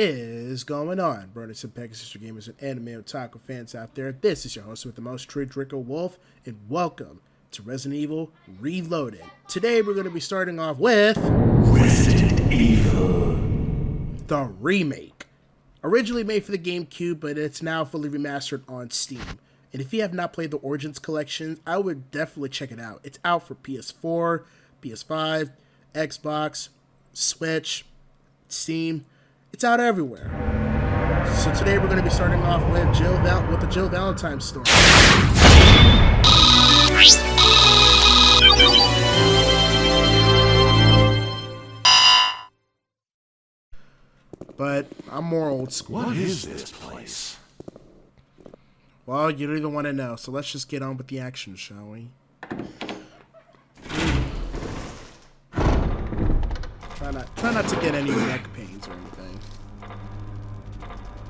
Is going on, brothers and Pegasus sister gamers and anime otaku fans out there? This is your host with the most, true Draco Wolf, and welcome to Resident Evil Reloaded. Today we're going to be starting off with Resident Evil, the remake. Originally made for the GameCube, but it's now fully remastered on Steam. And if you have not played the Origins collection, I would definitely check it out. It's out for PS4, PS5, Xbox, Switch, Steam. It's out everywhere. So today we're going to be starting off with the Jill Valentine story. But I'm more old school. what is this place? Well, you don't even want to know, so let's just get on with the action, shall we? Try not to get any neck pains or anything.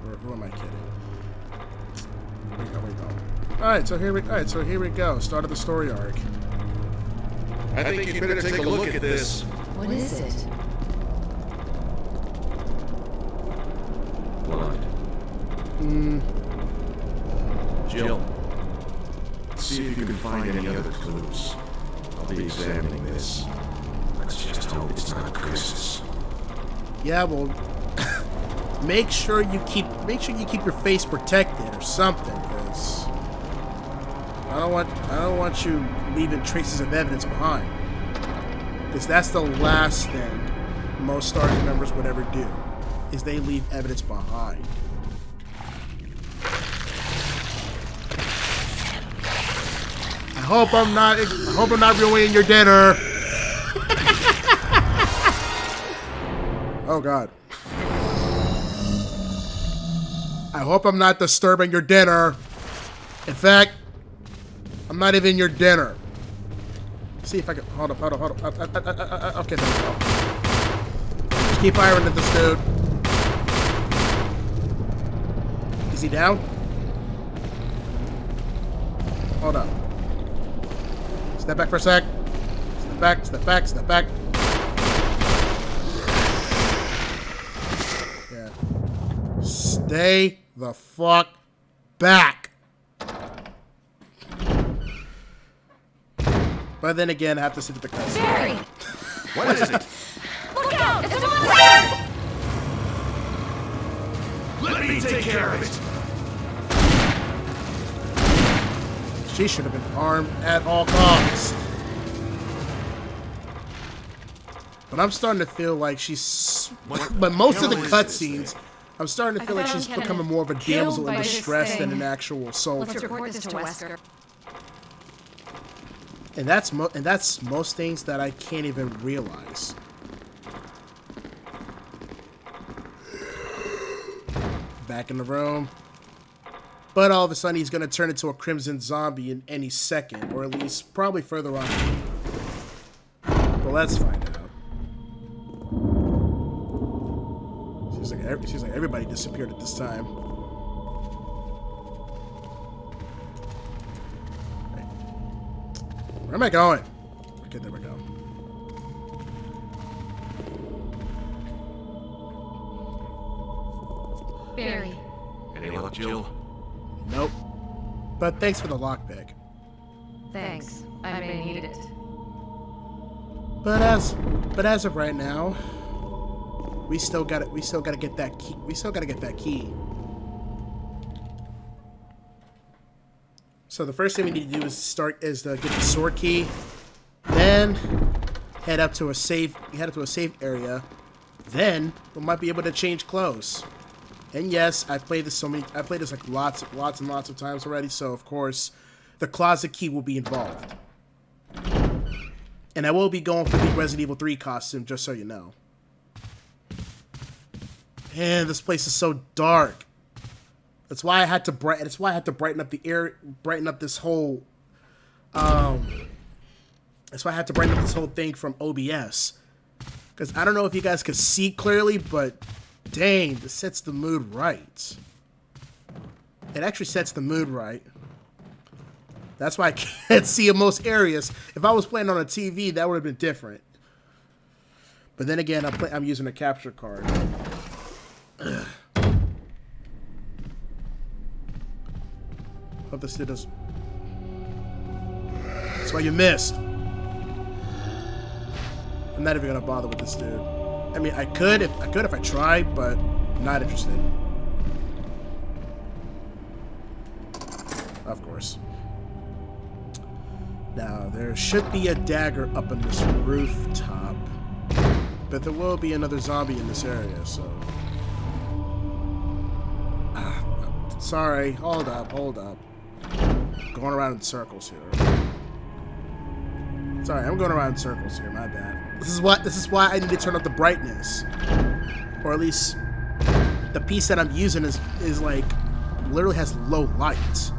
Or who am I kidding? Where we go. Alright, so here we go. Start of the story arc. I think you'd better take a look at this. What is it? Blood. Jill, see if you can find any other clues. I'll be examining this. Let's just hope it's not Chris's. Yeah, well, make sure you keep your face protected or something, because I don't want you leaving traces of evidence behind. Because that's the last thing most STARS members would ever do, is they leave evidence behind. I hope I'm not ruining your dinner. Oh God. I hope I'm not disturbing your dinner. In fact, I'm not even your dinner. See if I can. Hold up. Okay, there we go. Just keep firing at this dude. Is he down? Hold up. Step back for a sec. Step back. Yeah. Stay the fuck back. But then again, I have to sit at the cutscene. Barry! What is it? Look out! It's a monster! Let me take care of it. She should have been armed at all costs. But I'm starting to feel like she's... But most of the cutscenes, I'm starting to feel like she's becoming more of a damsel in distress than an actual Let's soldier. report this to Wesker. And that's most things that I can't even realize. Back in the room. But all of a sudden he's going to turn into a crimson zombie in any second, or at least probably further on. But let's find out. Seems like everybody disappeared at this time. Right. Where am I going? Okay, there we go. Barry. Any luck, Jill? Nope. But thanks for the lockpick. Thanks. I may need it. But as of right now, we still gotta get that key. We still gotta get that key. So the first thing we need to do is get the sword key, then head to a safe area. Then we might be able to change clothes. And yes, I played this like lots and lots of times already. So of course, the closet key will be involved. And I will be going for the Resident Evil 3 costume, just so you know. Man, this place is so dark. That's why I had to brighten up the air, brighten up this whole. That's why I had to brighten up this whole thing from OBS, because I don't know if you guys can see clearly, but dang, this sets the mood right. It actually sets the mood right. That's why I can't see in most areas. If I was playing on a TV, that would have been different. But then again, I'm using a capture card. Hope this dude does. That's why you missed. I'm not even gonna bother with this dude. I mean, I could if I tried, but I'm not interested. Of course. Now, there should be a dagger up on this rooftop. But there will be another zombie in this area, so... sorry, hold up. Going around in circles here. Sorry, I'm going around in circles here, my bad. This is why I need to turn up the brightness. Or at least the piece that I'm using is like literally has low light.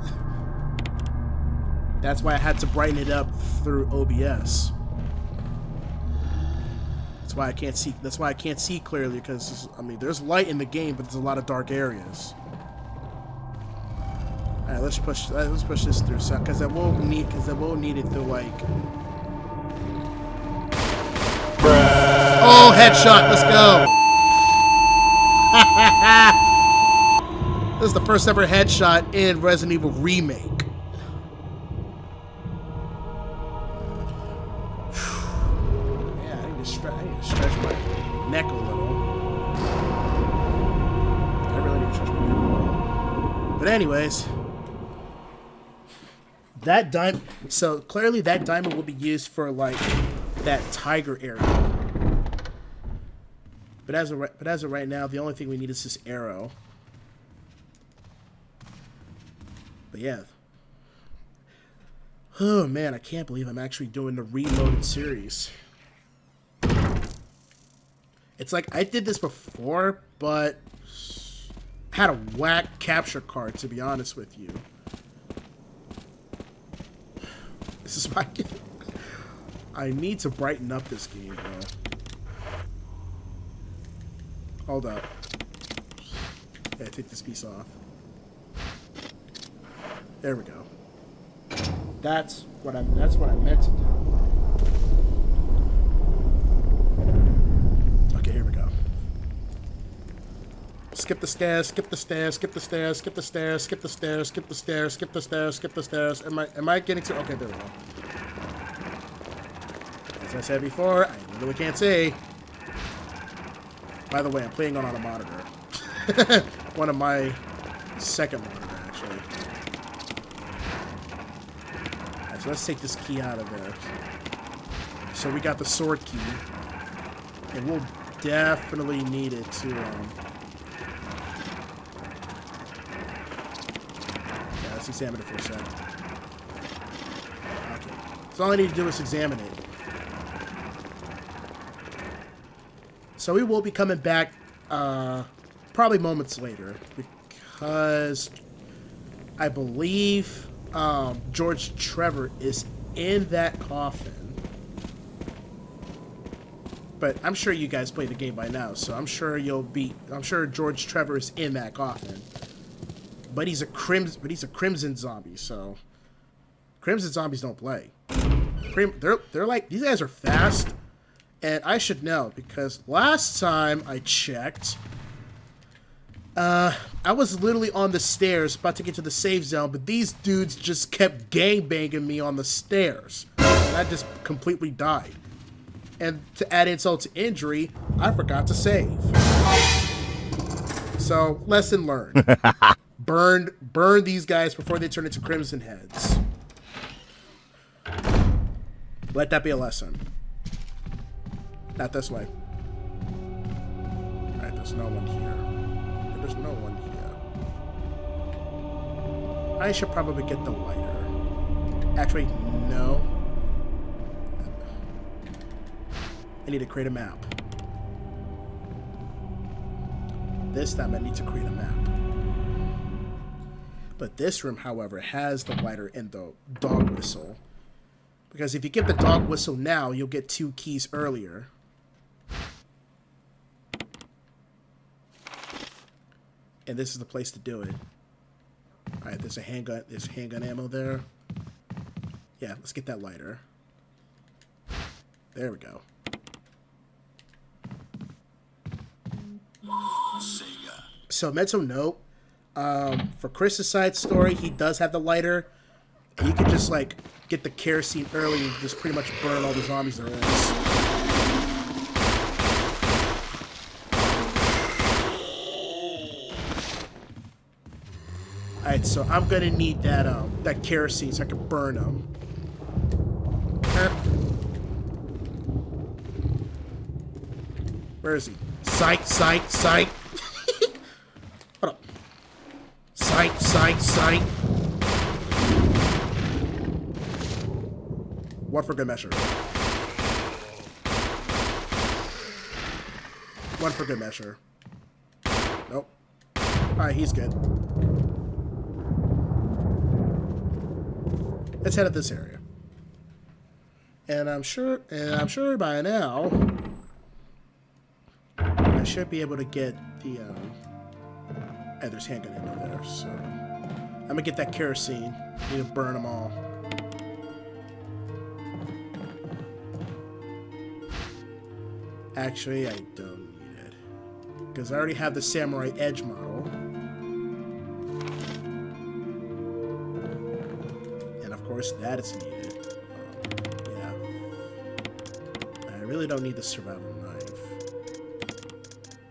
That's why I had to brighten it up through OBS. That's why I can't see. That's why I can't see clearly, because I mean, there's light in the game, but there's a lot of dark areas. All right, let's push this through, because I will need it through like. Oh, headshot! Let's go. This is the first ever headshot in Resident Evil Remake. Stretch my neck a little. I really need to stretch my neck a little. But anyways, that diamond. So clearly, that diamond will be used for like that tiger area. But as of right now, the only thing we need is this arrow. But yeah. Oh man, I can't believe I'm actually doing the Reloaded series. It's like I did this before, but had a whack capture card, to be honest with you. This is why I need to brighten up this game, bro. Hold up. Yeah, take this piece off. There we go. That's what I meant to do. Okay, here we go. Skip the stairs, skip the stairs, skip the stairs, skip the stairs, skip the stairs, skip the stairs, skip the stairs, skip the stairs. Am I getting to? Okay, there we go. As I said before, I literally can't see. By the way, I'm playing on a monitor. One of my second monitor, actually. Alright, so let's take this key out of there. So we got the sword key. And we'll definitely need it to, yeah, let's examine it for a second. Okay. So all I need to do is examine it. So we will be coming back, probably moments later, because I believe George Trevor is in that coffin. But I'm sure you guys played the game by now, so I'm sure George Trevor is in that coffin. But he's a Crimson zombie, so Crimson zombies don't play. They're like, these guys are fast. And I should know, because last time I checked, I was literally on the stairs, about to get to the safe zone, but these dudes just kept gangbanging me on the stairs. And I just completely died. And to add insult to injury, I forgot to save. So, lesson learned. Burn these guys before they turn into Crimson Heads. Let that be a lesson. Not this way. Alright, there's no one here. There's no one here. I should probably get the lighter. Actually, no. I need to create a map. This time I need to create a map. But this room, however, has the lighter and the dog whistle. Because if you get the dog whistle now, you'll get 2 keys earlier. And this is the place to do it. Alright, there's handgun ammo there. Yeah, let's get that lighter. There we go. Sega. So mental note, for Chris's side story, he does have the lighter. And you can just like get the kerosene early and just pretty much burn all the zombies there is. Alright, so I'm gonna need that kerosene so I can burn them. Where is he? Sight. Hold up. Sight. One for good measure. One for good measure. Nope. Alright, he's good. Let's head to this area. And I'm sure by now I should be able to get the there's handgun ammo there, so I'm gonna get that kerosene. Need to burn them all. Actually, I don't need it because I already have the Samurai Edge model, and of course that is needed. Yeah, I really don't need the survival knife,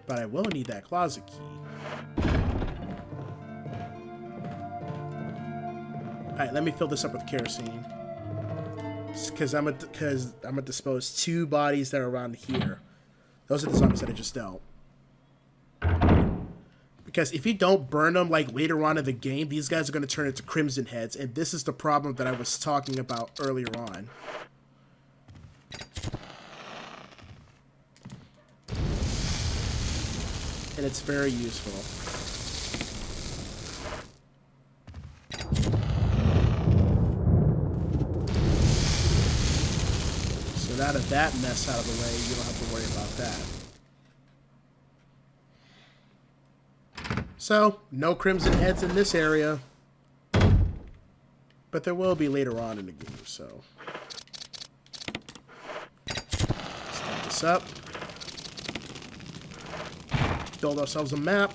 but I will need that closet key. Alright, let me fill this up with kerosene. Because I'm gonna dispose 2 bodies that are around here. Those are the zombies that I just dealt. Because if you don't burn them like later on in the game, these guys are gonna turn into Crimson Heads, and this is the problem that I was talking about earlier on. And it's very useful. Out of that mess out of the way, you don't have to worry about that. So, no Crimson Heads in this area. But there will be later on in the game, so. Start this up. Build ourselves a map.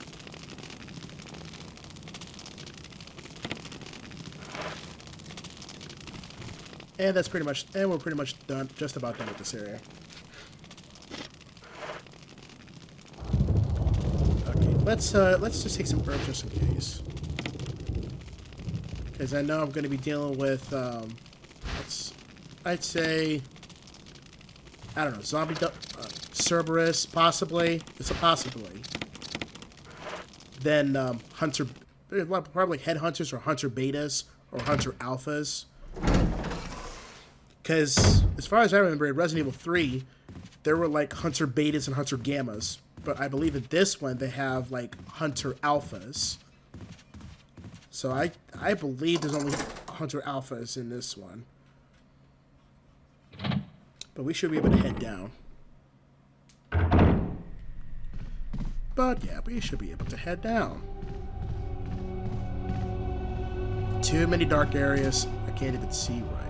And that's pretty much, and we're pretty much done, just about done with this area. Okay, let's just take some herbs just in case, because I know I'm going to be dealing with, I'd say, I don't know, zombie, Cerberus, possibly. It's a possibility. Then hunter, probably headhunters or hunter betas or hunter alphas. Because, as far as I remember, in Resident Evil 3, there were, like, Hunter Betas and Hunter Gammas. But I believe in this one, they have, like, Hunter Alphas. So I believe there's only Hunter Alphas in this one. But we should be able to head down. But, yeah, we should be able to head down. Too many dark areas. I can't even see right.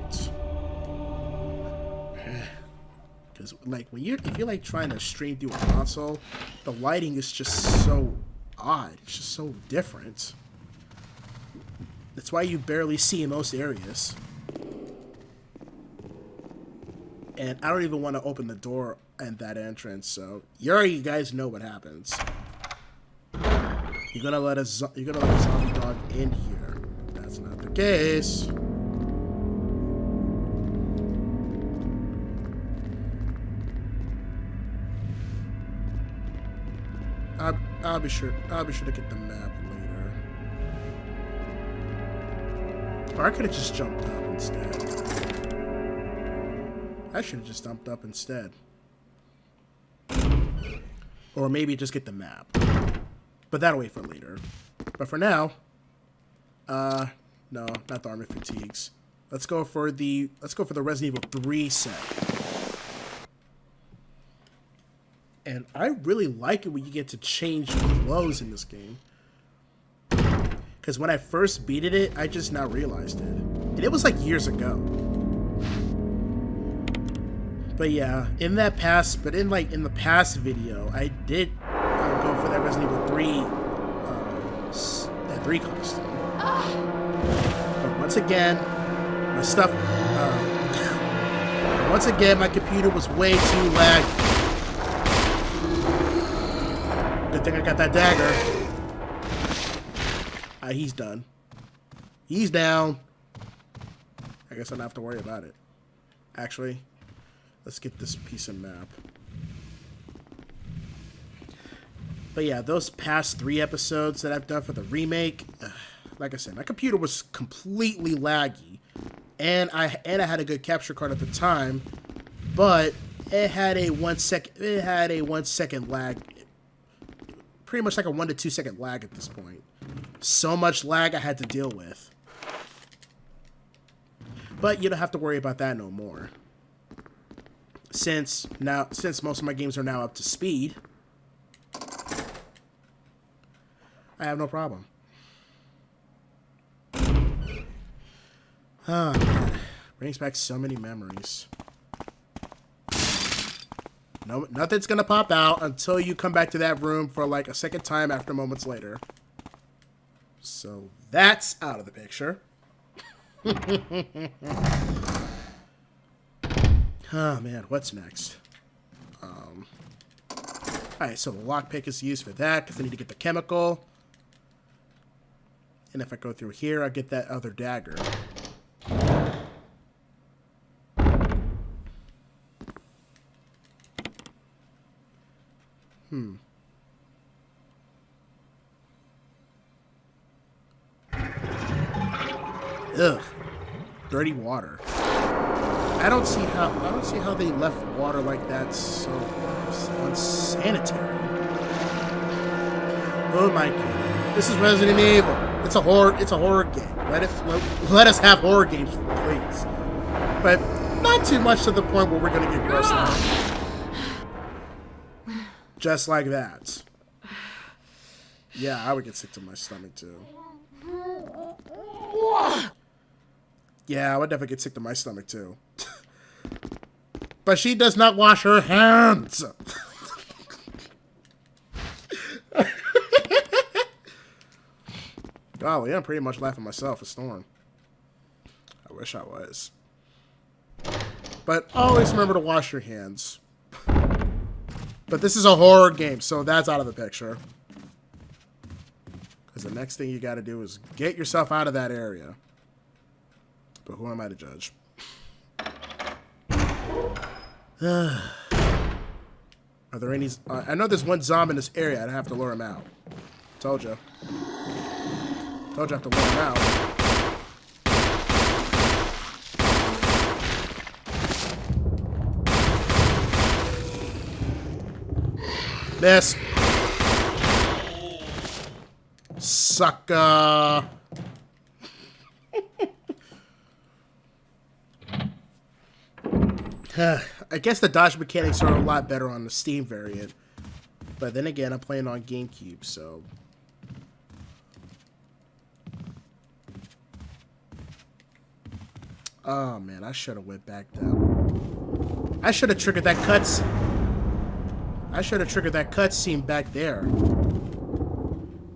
Because, like, if you're, like, trying to stream through a console, the lighting is just so odd. It's just so different. That's why you barely see in most areas. And I don't even want to open the door at that entrance, so you guys know what happens. You're gonna let a zombie dog in here. That's not the case. I'll be sure to get the map later. Or I could have just jumped up instead. I should have just jumped up instead. Or maybe just get the map. But that'll wait for later. But for now, no, not the armor fatigues. Let's go for the Resident Evil 3 set. And I really like it when you get to change clothes in this game. Because when I first beated it, I just now realized it. And it was like years ago. But yeah, in the past video, I did go for that Resident Evil 3 3 costume. But once again, my stuff... once again, my computer was way too laggy. Good thing I got that dagger. He's done. He's down. I guess I don't have to worry about it. Actually, let's get this piece of map. But yeah, those past 3 episodes that I've done for the remake, like I said, my computer was completely laggy, and I had a good capture card at the time, but it had a 1 second lag, pretty much like a 1 to 2 second lag at this point. So much lag I had to deal with. But you don't have to worry about that no more. Since most of my games are now up to speed, I have no problem. Oh, man. Brings back so many memories. No, nothing's gonna pop out until you come back to that room for like a second time after moments later. So that's out of the picture. Oh man, what's next? Alright, so the lockpick is used for that because I need to get the chemical. And if I go through here, I get that other dagger. Ugh. Dirty water. I don't see how they left water like that so unsanitary. Oh my god. This is Resident Evil. It's a horror game. Let us have horror games, please. But not too much to the point where we're gonna get grossed out. Just like that. Yeah, I would get sick to my stomach too. Yeah, I would definitely get sick to my stomach too. But she does not wash her hands. Golly, I'm pretty much laughing myself a storm. I wish I was. But always remember to wash your hands. But this is a horror game, so that's out of the picture. Because the next thing you got to do is get yourself out of that area. But who am I to judge? Are there any... I know there's one zombie in this area. I'd have to lure him out. Told you. Told you I have to lure him out. Miss. Sucker. I guess the dodge mechanics are a lot better on the Steam variant. But then again, I'm playing on GameCube, so... Oh man, I should have went back down. I should have triggered that cutscene back there.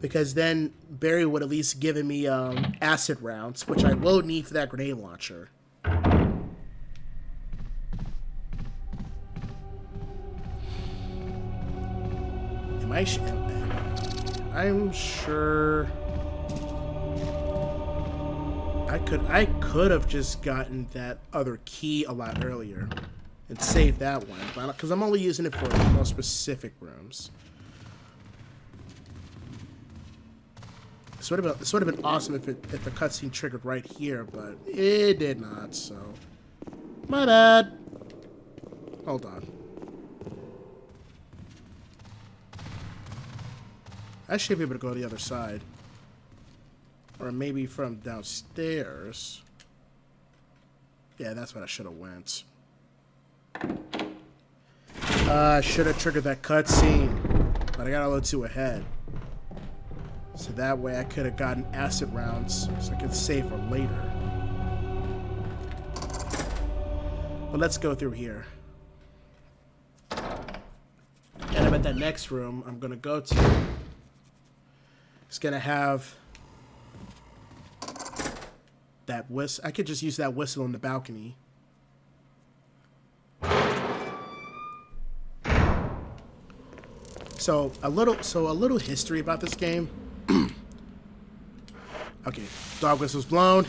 Because then Barry would at least given me acid rounds, which I will need for that grenade launcher. I'm sure I could have just gotten that other key a lot earlier and saved that one, because I'm only using it for more specific rooms. This would have been awesome if the cutscene triggered right here, but it did not. So my bad. Hold on. I should be able to go to the other side. Or maybe from downstairs. Yeah, that's what I should have went. I should have triggered that cutscene. But I got a little too ahead. So that way I could have gotten acid rounds so I could save for later. But let's go through here. And I bet that next room I'm going to go to... It's gonna have that whistle. I could just use that whistle on the balcony. So a little history about this game. Okay, dog whistle's blown.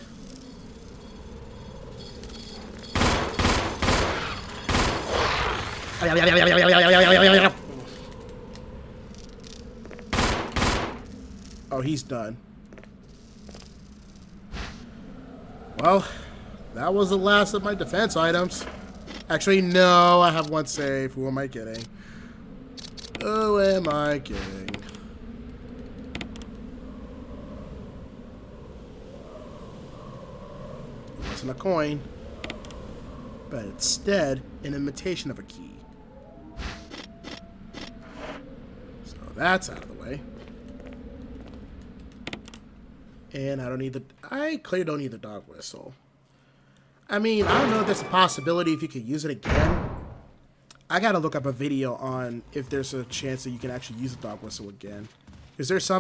Oh, he's done. Well, that was the last of my defense items. Actually, no, I have one save. Who am I kidding? Who am I kidding? It wasn't a coin, but instead an imitation of a key. So that's out of the way. And I clearly don't need the dog whistle. I mean, I don't know if there's a possibility if you could use it again. I gotta look up a video on if there's a chance that you can actually use the dog whistle again. Because there's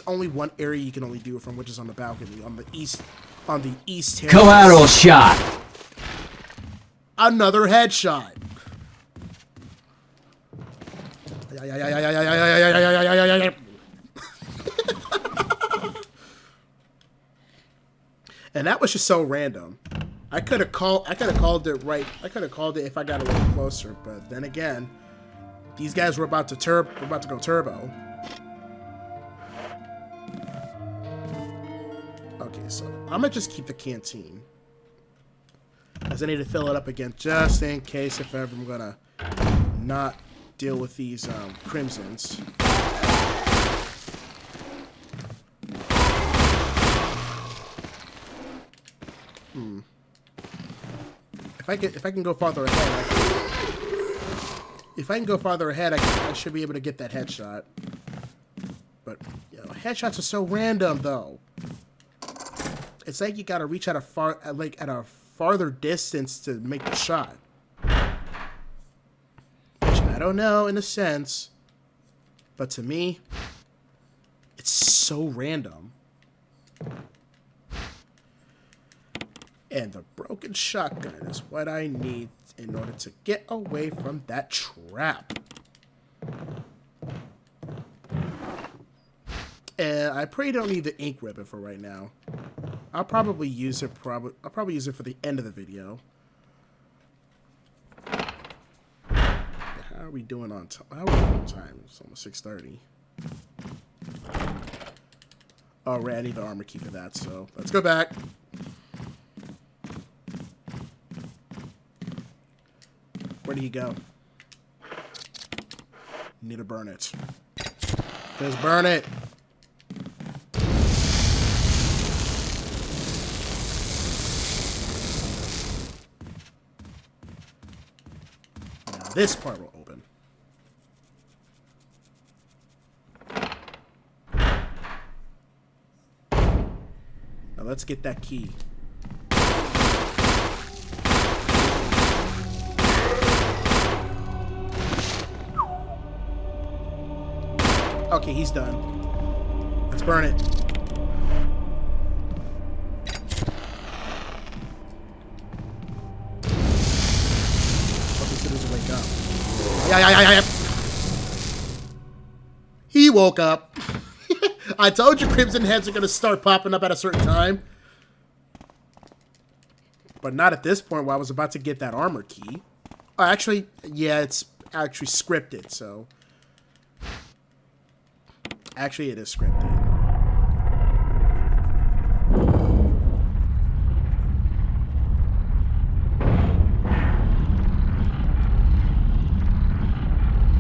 only one area you can only do it from, which is on the balcony, on the east terrace. Collateral shot. Another headshot. And that was just so random. I could have called it right. I could have called it if I got a little closer, but then again, these guys were about to go turbo. Okay, so I'm gonna just keep the canteen, as I need to fill it up again just in case if ever I'm gonna not deal with these crimsons. If I can go farther ahead, I should be able to get that headshot. But you know, headshots are so random, though. It's like you gotta reach at a farther distance to make the shot. Which I don't know in a sense, but to me, it's so random. And the broken shotgun is what I need in order to get away from that trap. And I probably don't need the ink ribbon for right now. I'll probably use it. I'll probably use it for the end of the video. How are we doing on time? How are we doing on time? It's almost 6:30. Oh, right, I need the armor key for that. So let's go back. Where did he go? Need to burn it. Just burn it. Now this part will open. Now let's get that key. Okay, he's done. Let's burn it. Hope this doesn't wake up. Yeah. He woke up. I told you Crimson Heads are going to start popping up at a certain time. But not at this point where I was about to get that armor key. Actually, yeah, it's actually scripted, so... Actually, it is scripted.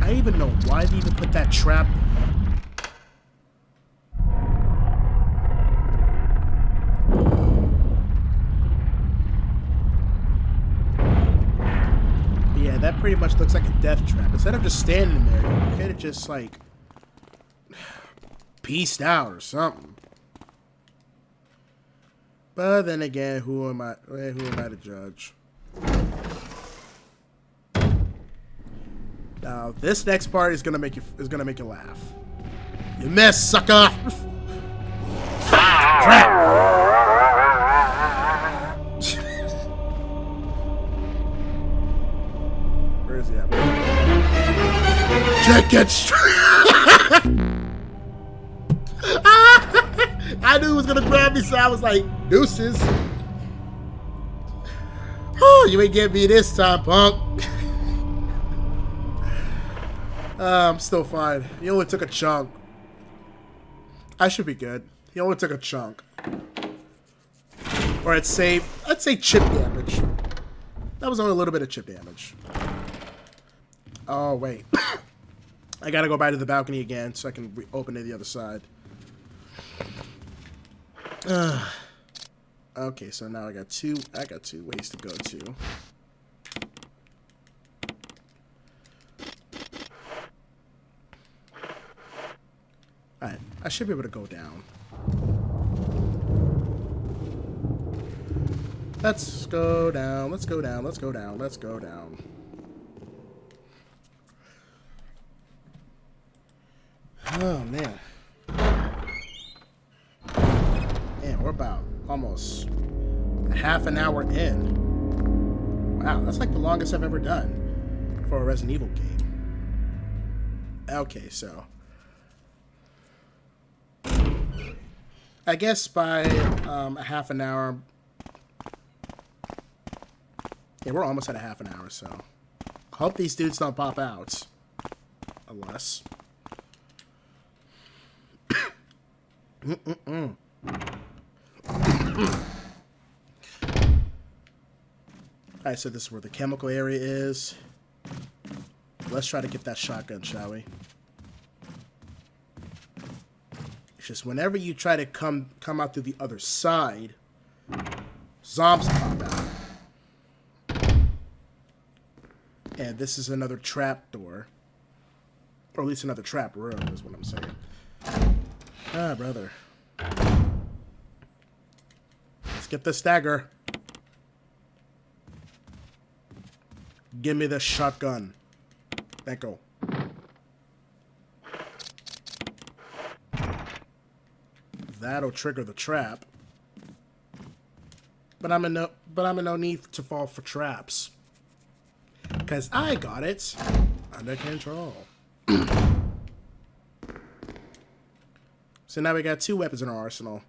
I don't even know why they even put that trap there. But yeah, that pretty much looks like a death trap. Instead of just standing there, you could have just, like... pieced out or something. But then again, who am I to judge? Now this next part is gonna make you laugh. You missed, sucker! Crap! Get I knew he was gonna grab me, so I was like, deuces. Oh, you ain't get me this time, punk. I'm still fine. He only took a chunk. I should be good. He only took a chunk. Or I'd say chip damage. That was only a little bit of chip damage. Oh, wait. I gotta go back to the balcony again so I can open it the other side. Okay, so now I got two ways to go to. Alright, I should be able to go down. Let's go down, let's go down, let's go down, let's go down. Oh, man. Man, we're about almost a half an hour in. Wow, that's like the longest I've ever done for a Resident Evil game. Okay, so I guess by a half an hour. Yeah, we're almost at a half an hour, so I hope these dudes don't pop out. Unless. Alright, so this is where the chemical area is. Let's try to get that shotgun, shall we? It's just whenever you try to come out through the other side, zombies pop out. And this is another trap door. Or at least another trap room is what I'm saying. Ah, brother. Let's get this dagger. Give me the shotgun. Thank you. That'll trigger the trap. But I'm in no need to fall for traps. Cause I got it under control. So now we got 2 weapons in our arsenal.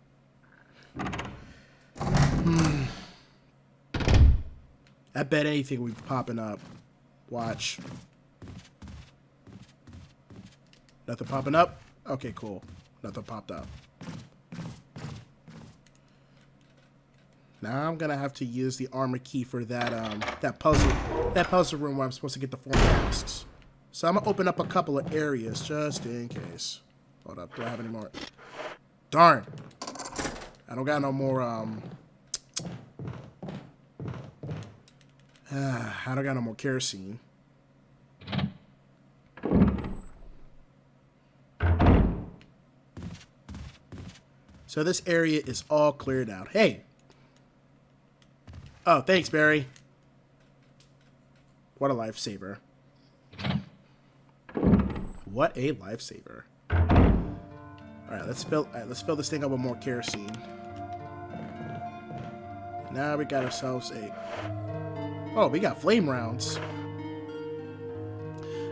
I bet anything will be popping up. Watch. Nothing popping up? Okay, cool. Nothing popped up. Now I'm gonna have to use the armor key for that puzzle room where I'm supposed to get the 4 masks. So I'm gonna open up a couple of areas just in case. Hold up, do I have any more? Darn! I don't got no more I don't got no more kerosene. So this area is all cleared out. Hey! Oh, thanks, Barry. What a lifesaver. What a lifesaver. Alright, let's fill this thing up with more kerosene. Now we got ourselves a... Oh, we got flame rounds.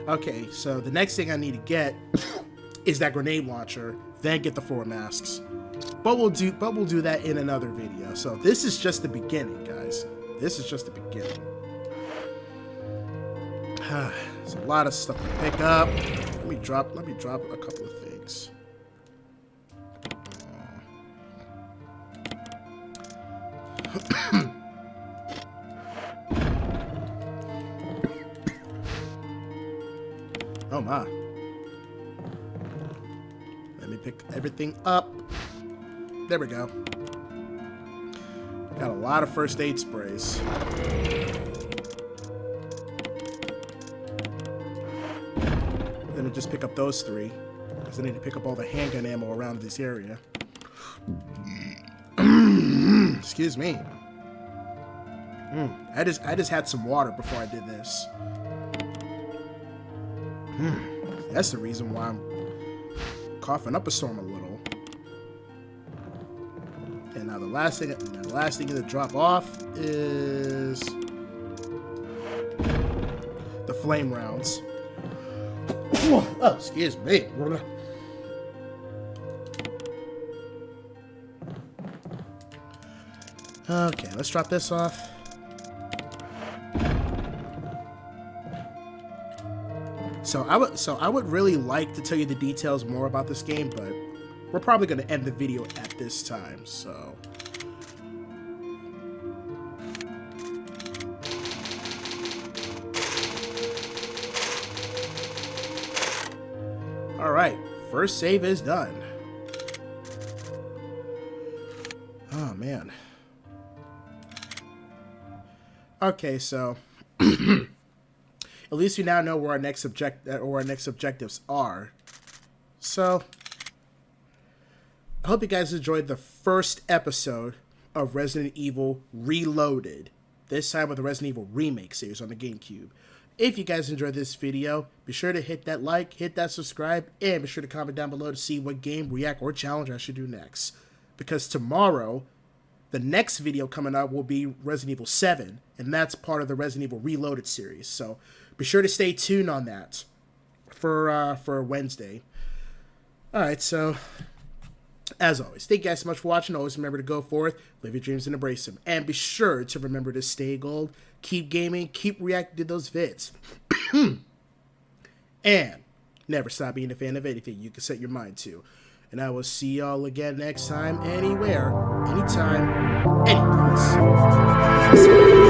Okay, so the next thing I need to get is that grenade launcher, then get the 4 masks. But we'll do that in another video. So this is just the beginning, guys. This is just the beginning. There's a lot of stuff to pick up. Let me drop a couple of things. Oh my. Let me pick everything up. There we go. Got a lot of first aid sprays. Let me just pick up those 3, because I need to pick up all the handgun ammo around this area. Excuse me. I just had some water before I did this. That's the reason why I'm coughing up a storm a little. And now the last thing to drop off is the flame rounds. Oh, excuse me. Okay, let's drop this off. So I would really like to tell you the details more about this game, but we're probably going to end the video at this time. So all right, first save is done. Oh man. Okay, so at least we now know where our next objectives are. So I hope you guys enjoyed the first episode of Resident Evil Reloaded. This time with the Resident Evil Remake series on the GameCube. If you guys enjoyed this video, be sure to hit that like, hit that subscribe, and be sure to comment down below to see what game, react, or challenge I should do next. Because tomorrow, the next video coming up will be Resident Evil 7, and that's part of the Resident Evil Reloaded series. So be sure to stay tuned on that for Wednesday. Alright, so as always, thank you guys so much for watching. Always remember to go forth, live your dreams and embrace them. And be sure to remember to stay gold, keep gaming, keep reacting to those vids. And never stop being a fan of anything you can set your mind to. And I will see y'all again next time, anywhere, anytime, any place.